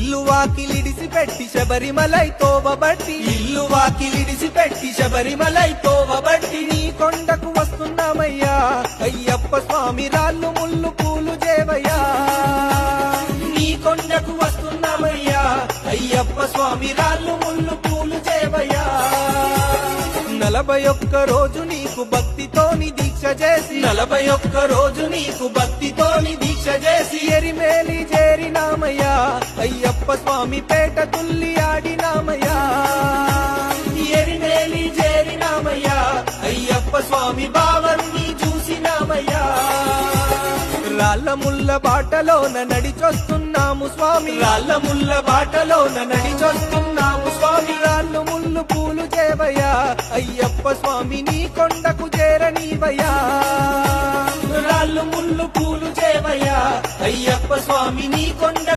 ఇల్లు వాకిలిడిసి పెట్టి శబరిమలై తోవబట్టి ఇల్లు వాకిలిడిసి పెట్టి శబరిమలై తోవబట్టి నీ కొండకు వస్తున్నామయ్యా అయ్యప్ప స్వామి రాళ్ళు ముళ్ళు పూలు చేవయ్యా నీ కొండకు వస్తున్నామయ్యా అయ్యప్ప స్వామి రాళ్ళు ముళ్ళు పూలు చేవయ్యా 41 రోజు నీకు భక్తితోని దీక్ష చేసి 41 రోజు నీకు భక్తితోని దీక్ష చేసి ఎరిమేలి చేరినామయ్యా అయ్యప్ప స్వామి పేట తుల్లి ఆడినామయ్యా ఎరిమేలి చేరినామయ్యా అయ్యప్ప స్వామి బావరుని చూసినామయ్యా రాళ్ళ ముళ్ళ బాటలోన నడిచొస్తున్నాము స్వామి రాళ్ళ ముళ్ళ బాటలోన నడిచొస్తున్నాము స్వామి రాళ్ళు ముళ్ళు పూలు చేవయ్యా అయ్యప్ప స్వామి నీ కొండకు చేరనీవయ్యా రాళ్ళు ముళ్ళు పూలు చేవయ్యా అయ్యప్ప స్వామి నీ కొండ